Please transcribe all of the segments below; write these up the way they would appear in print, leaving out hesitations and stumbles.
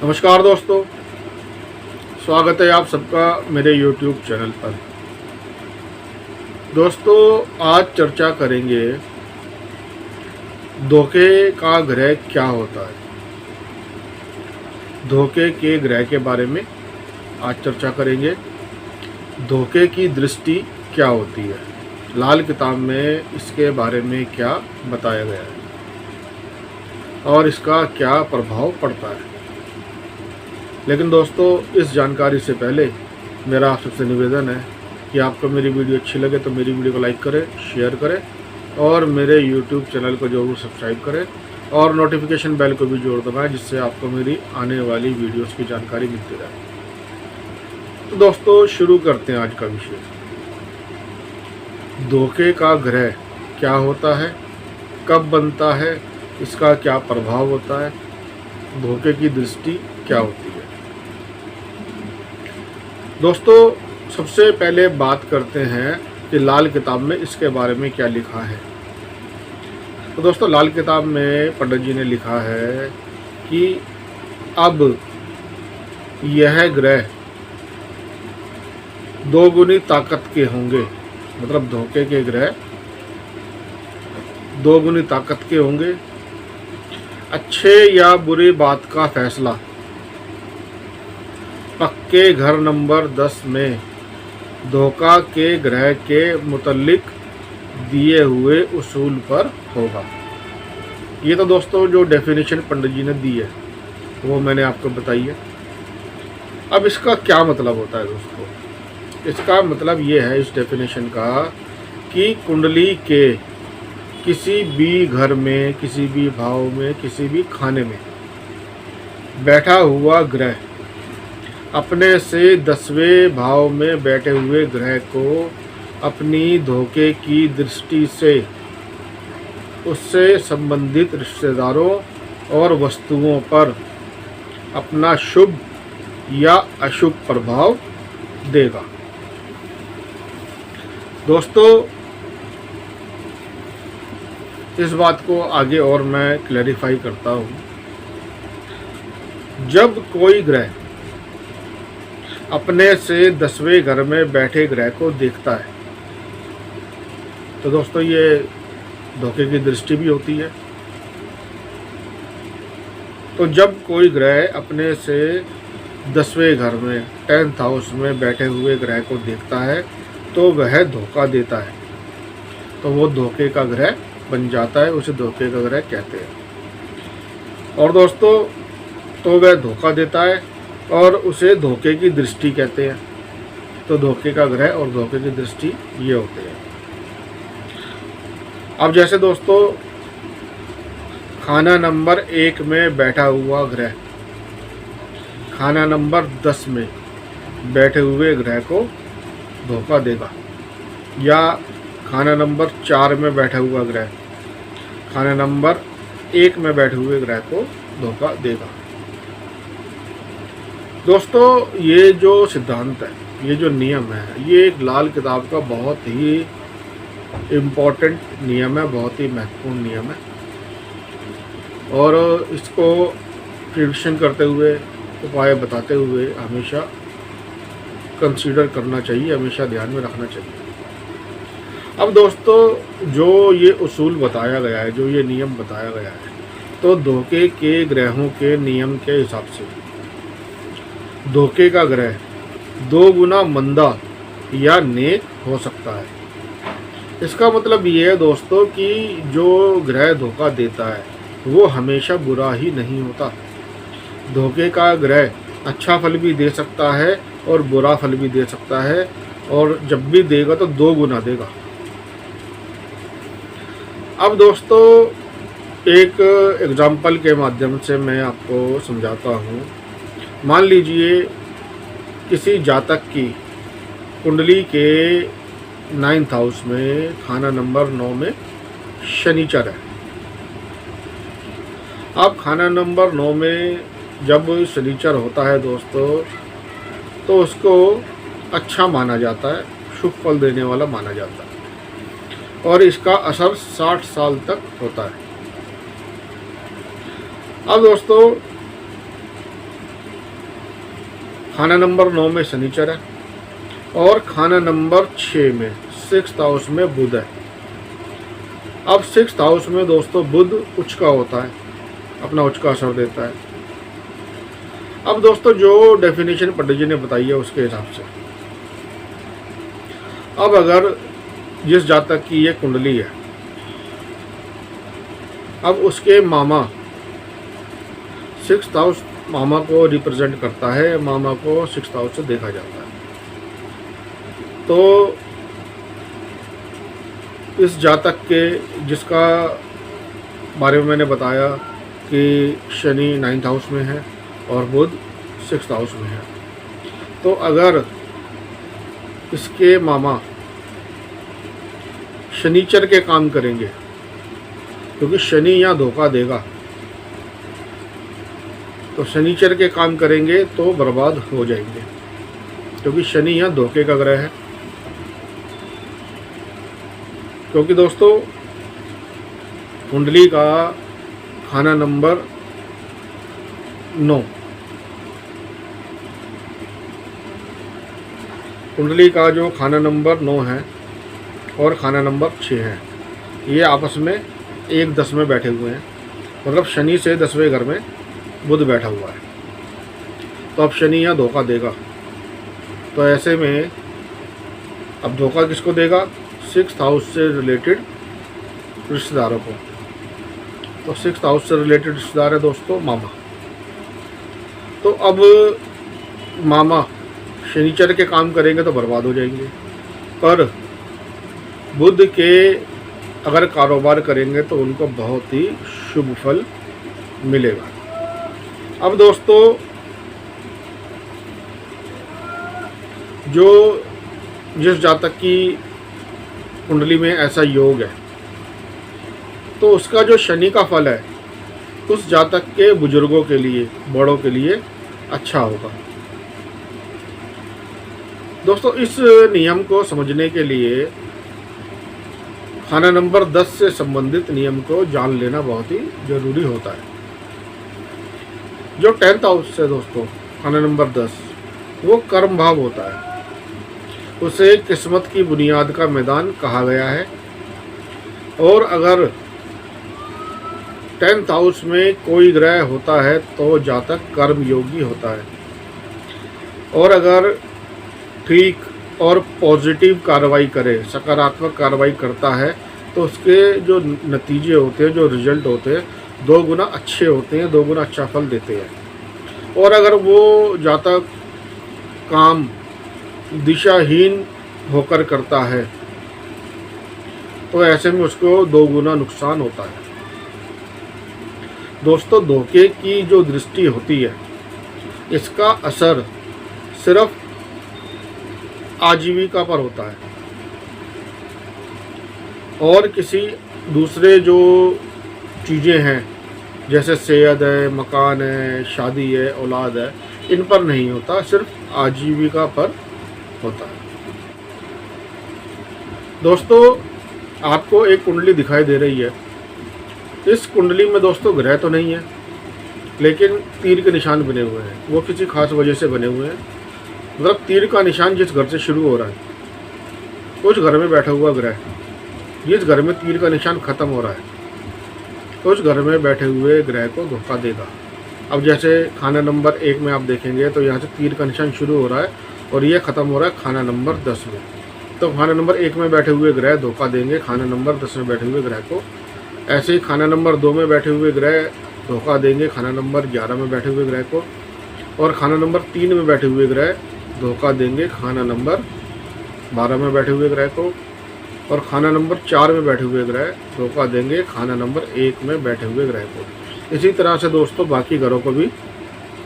नमस्कार दोस्तों, स्वागत है आप सबका मेरे YouTube चैनल पर। दोस्तों, आज चर्चा करेंगे धोखे का ग्रह क्या होता है। धोखे के ग्रह के बारे में आज चर्चा करेंगे। धोखे की दृष्टि क्या होती है, लाल किताब में इसके बारे में क्या बताया गया है और इसका क्या प्रभाव पड़ता है। लेकिन दोस्तों, इस जानकारी से पहले मेरा आप सबसे निवेदन है कि आपको मेरी वीडियो अच्छी लगे तो मेरी वीडियो को लाइक करें, शेयर करें और मेरे YouTube चैनल को जरूर सब्सक्राइब करें और नोटिफिकेशन बेल को भी जोड़ दबाएं, जिससे आपको मेरी आने वाली वीडियोस की जानकारी मिलती रहे। तो दोस्तों, शुरू करते हैं आज का विषय। धोखे का ग्रह क्या होता है, कब बनता है, इसका क्या प्रभाव होता है, धोखे की दृष्टि क्या होती है। दोस्तों, सबसे पहले बात करते हैं कि लाल किताब में इसके बारे में क्या लिखा है। तो दोस्तों, लाल किताब में पंडित जी ने लिखा है कि अब यह ग्रह दोगुनी ताकत के होंगे, मतलब धोखे के ग्रह दोगुनी ताकत के होंगे। अच्छे या बुरी बात का फैसला पक्के घर नंबर 10 में धोखा के ग्रह के मुतल्लिक दिए हुए उसूल पर होगा। ये तो दोस्तों जो डेफिनेशन पंडित जी ने दी है वो मैंने आपको बताई है। अब इसका क्या मतलब होता है दोस्तों? इसका मतलब ये है इस डेफिनेशन का कि कुंडली के किसी भी घर में, किसी भी भाव में, किसी भी खाने में बैठा हुआ ग्रह अपने से 10वें भाव में बैठे हुए ग्रह को अपनी धोखे की दृष्टि से उससे संबंधित रिश्तेदारों और वस्तुओं पर अपना शुभ या अशुभ प्रभाव देगा। दोस्तों, इस बात को आगे और मैं क्लैरिफाई करता हूँ। जब कोई ग्रह अपने से 10वें घर में बैठे ग्रह को देखता है तो दोस्तों ये धोखे की दृष्टि भी होती है। तो जब कोई ग्रह अपने से 10वें घर में 10th हाउस में बैठे हुए ग्रह को देखता है तो वह धोखा देता है, तो वो धोखे का ग्रह बन जाता है, उसे धोखे का ग्रह कहते हैं। और दोस्तों, तो वह धोखा देता है और उसे धोखे की दृष्टि कहते हैं। तो धोखे का ग्रह और धोखे की दृष्टि ये होते हैं। अब जैसे दोस्तों, खाना नंबर 1 में बैठा हुआ ग्रह खाना नंबर 10 में बैठे हुए ग्रह को धोखा देगा, या खाना नंबर 4 में बैठा हुआ ग्रह खाना नंबर 1 में बैठे हुए ग्रह को धोखा देगा। दोस्तों, ये जो सिद्धांत है, ये जो नियम है, ये एक लाल किताब का बहुत ही इम्पोर्टेंट नियम है, बहुत ही महत्वपूर्ण नियम है और इसको प्रिडिक्शन करते हुए, उपाय बताते हुए हमेशा कंसीडर करना चाहिए, हमेशा ध्यान में रखना चाहिए। अब दोस्तों, जो ये उसूल बताया गया है, जो ये नियम बताया गया है, तो धोखे के ग्रहों के नियम के हिसाब से धोखे का ग्रह 2 गुना मंदा या नेक हो सकता है। इसका मतलब ये है दोस्तों कि जो ग्रह धोखा देता है वो हमेशा बुरा ही नहीं होता। धोखे का ग्रह अच्छा फल भी दे सकता है और बुरा फल भी दे सकता है, और जब भी देगा तो 2 गुना देगा। अब दोस्तों, एक एग्जाम्पल के माध्यम से मैं आपको समझाता हूँ। मान लीजिए किसी जातक की कुंडली के 9th हाउस में खाना नंबर 9 में शनिचर है। अब खाना नंबर 9 में जब शनिचर होता है दोस्तों, तो उसको अच्छा माना जाता है, शुभ फल देने वाला माना जाता है और इसका असर 60 साल तक होता है। अब दोस्तों, खाना नंबर 9 में शनिचर है और खाना नंबर 6 में 6th हाउस में बुध है। अब 6th हाउस में दोस्तों बुध उच्च का होता है, अपना उच्च का असर देता है। अब दोस्तों जो डेफिनेशन पंडित जी ने बताई है उसके हिसाब से, अब अगर जिस जातक की ये कुंडली है, अब उसके मामा 6th हाउस मामा को रिप्रेजेंट करता है, मामा को 6th हाउस से देखा जाता है। तो इस जातक के जिसका बारे में मैंने बताया कि शनि 9th हाउस में है और बुध 6th हाउस में है, तो अगर इसके मामा शनिचर के काम करेंगे, क्योंकि शनि यहाँ धोखा देगा, तो शनिचर के काम करेंगे तो बर्बाद हो जाएंगे, क्योंकि शनि यहाँ धोखे का ग्रह है। क्योंकि दोस्तों कुंडली का खाना नंबर 9, कुंडली का जो खाना नंबर 9 है और खाना नंबर 6 है, ये आपस में 1-10 में बैठे हुए हैं। मतलब शनि से 10वें घर में बुध बैठा हुआ है, तो अब शनि यहाँ धोखा देगा। तो ऐसे में अब धोखा किसको देगा? 6th हाउस से रिलेटेड रिश्तेदारों को। तो 6th हाउस से रिलेटेड रिश्तेदार है दोस्तों मामा। तो अब मामा शनिचर के काम करेंगे तो बर्बाद हो जाएंगे, पर बुध के अगर कारोबार करेंगे तो उनको बहुत ही शुभ फल मिलेगा। अब दोस्तों जो जिस जातक की कुंडली में ऐसा योग है, तो उसका जो शनि का फल है उस जातक के बुजुर्गों के लिए, बड़ों के लिए अच्छा होगा। दोस्तों इस नियम को समझने के लिए खाना नंबर 10 से संबंधित नियम को जान लेना बहुत ही जरूरी होता है। जो 10th हाउस है दोस्तों, खाना नंबर 10, वो कर्म भाव होता है। उसे किस्मत की बुनियाद का मैदान कहा गया है। और अगर 10th हाउस में कोई ग्रह होता है तो जातक कर्म योगी होता है। और अगर ठीक और पॉजिटिव कार्रवाई करे, सकारात्मक कार्रवाई करता है, तो उसके जो नतीजे होते हैं, जो रिजल्ट होते हैं, 2 गुना अच्छे होते हैं, 2 गुना अच्छा फल देते हैं। और अगर वो जातक काम दिशाहीन होकर करता है तो ऐसे में उसको 2 गुना नुकसान होता है। दोस्तों धोखे की जो दृष्टि होती है, इसका असर सिर्फ आजीविका पर होता है और किसी दूसरे जो चीज़ें हैं जैसे सेहत है, मकान है, शादी है, औलाद है, इन पर नहीं होता, सिर्फ आजीविका पर होता है। दोस्तों आपको एक कुंडली दिखाई दे रही है। इस कुंडली में दोस्तों ग्रह तो नहीं है, लेकिन तीर के निशान बने हुए हैं। वो किसी खास वजह से बने हुए हैं। मतलब तीर का निशान जिस घर से शुरू हो रहा है, उस घर में बैठा हुआ ग्रह, जिस घर में तीर का निशान खत्म हो रहा है, उस घर में बैठे हुए ग्रह को धोखा देगा। अब जैसे खाना नंबर 1 में आप देखेंगे तो यहाँ से तीर का निशान शुरू हो रहा है और ये ख़त्म हो रहा है खाना नंबर 10 में। तो खाना नंबर 1 में बैठे हुए ग्रह धोखा देंगे खाना नंबर 10 में बैठे हुए ग्रह को। ऐसे ही खाना नंबर 2 में बैठे हुए ग्रह धोखा देंगे खाना नंबर 11 में बैठे हुए ग्रह को। और खाना नंबर 3 में बैठे हुए ग्रह धोखा देंगे खाना नंबर 12 में बैठे हुए ग्रह को। और खाना नंबर 4 में बैठे हुए ग्रह धोखा देंगे खाना नंबर 1 में बैठे हुए ग्रह को। इसी तरह से दोस्तों बाकी घरों को भी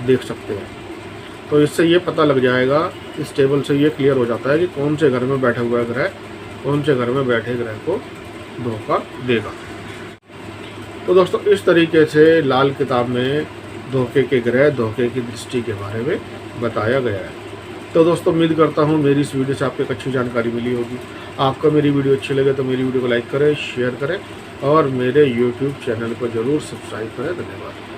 देख सकते हैं। तो इससे ये पता लग जाएगा, इस टेबल से ये क्लियर हो जाता है कि कौन से घर में बैठा हुआ ग्रह कौन से घर में बैठे ग्रह को धोखा देगा। तो दोस्तों इस तरीके से लाल किताब में धोखे के ग्रह, धोखे की दृष्टि के बारे में बताया गया है। तो दोस्तों उम्मीद करता हूँ मेरी इस वीडियो से आपको एक अच्छी जानकारी मिली होगी। आपको मेरी वीडियो अच्छी लगे तो मेरी वीडियो को लाइक करें, शेयर करें और मेरे YouTube चैनल को ज़रूर सब्सक्राइब करें। धन्यवाद।